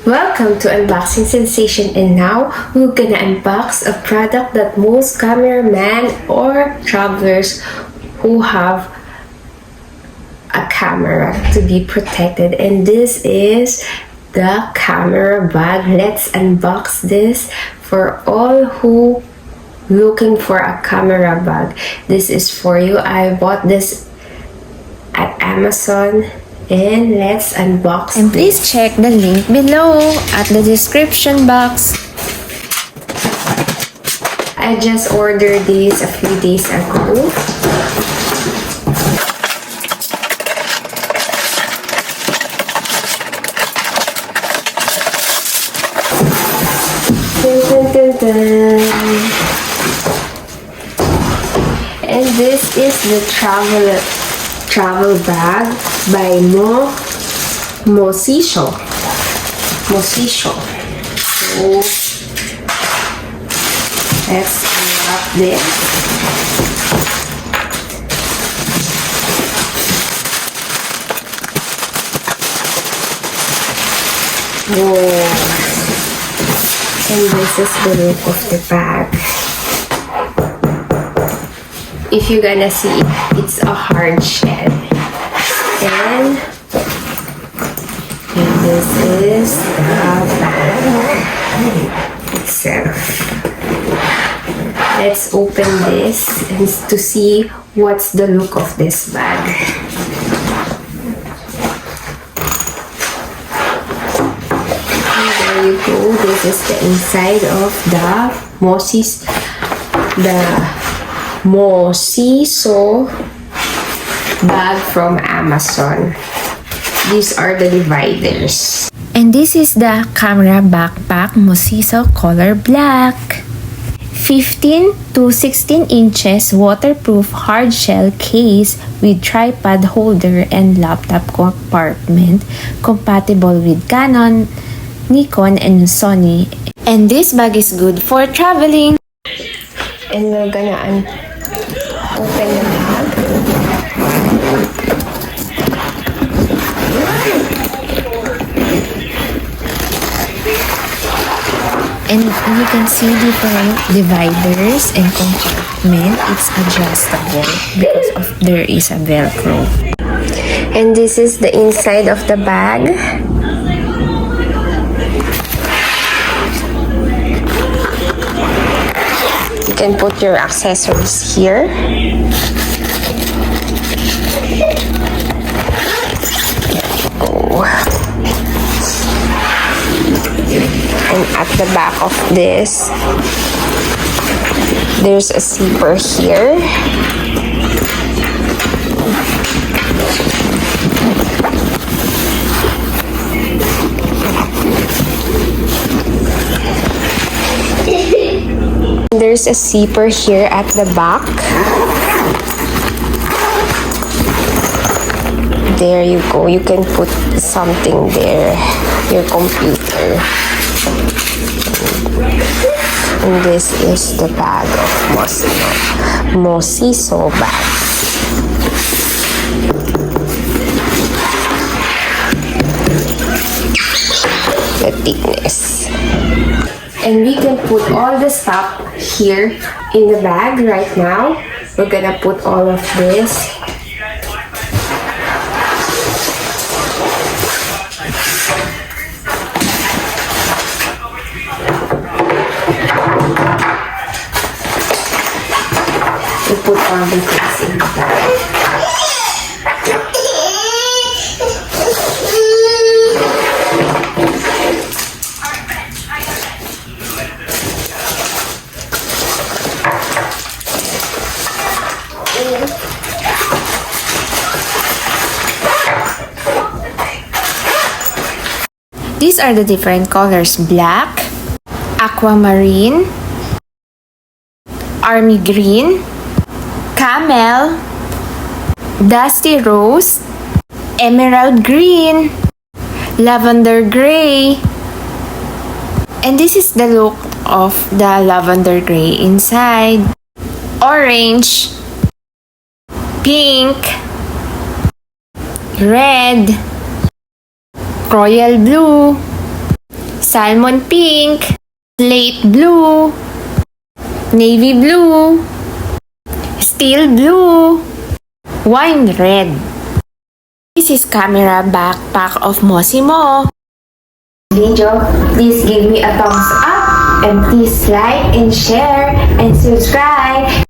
Welcome to Unboxing Sensation, and now we're gonna unbox a product that most cameramen or travelers who have a camera to be protected, and this is the camera bag. Let's unbox this for all who looking for a camera bag. This is for you. I bought this at Amazon. And let's unbox. And please check the link below at the description box. I just ordered this a few days ago. Dun, dun, dun, dun. And this is the travel bag by Mosiso. So let's unwrap this. Whoa. And this is the look of the bag. If you're gonna see, it's a hard shell. And this is the bag itself. Let's open this and to see what's the look of this bag. And there you go. This is the inside of the Mosiso bag from Amazon. These are the dividers. And this is the camera backpack Mosiso color black. 15 to 16 inches waterproof hard shell case with tripod holder and laptop compartment, compatible with Canon, Nikon, and Sony. And this bag is good for traveling. And we're gonna open the bag. And you can see different dividers and compartment. It's adjustable because there is a velcro. And this is the inside of the bag. You can put your accessories here. And at the back of this, there's a zipper here. There's a zipper here at the back. There you go. You can put something there, your computer. And this is the bag of Mosiso bag. The thickness. And we can put all the stuff here in the bag right now. We're gonna put all of this. We put all the things in the bag. These are the different colors: black, aquamarine, army green, camel, dusty rose, emerald green, lavender gray. And this is the look of the lavender gray inside. Orange, pink, red, royal blue, salmon pink, slate blue, navy blue, steel blue, wine red. This is camera backpack of Mosiso. Video, please give me a thumbs up and please like and share and subscribe.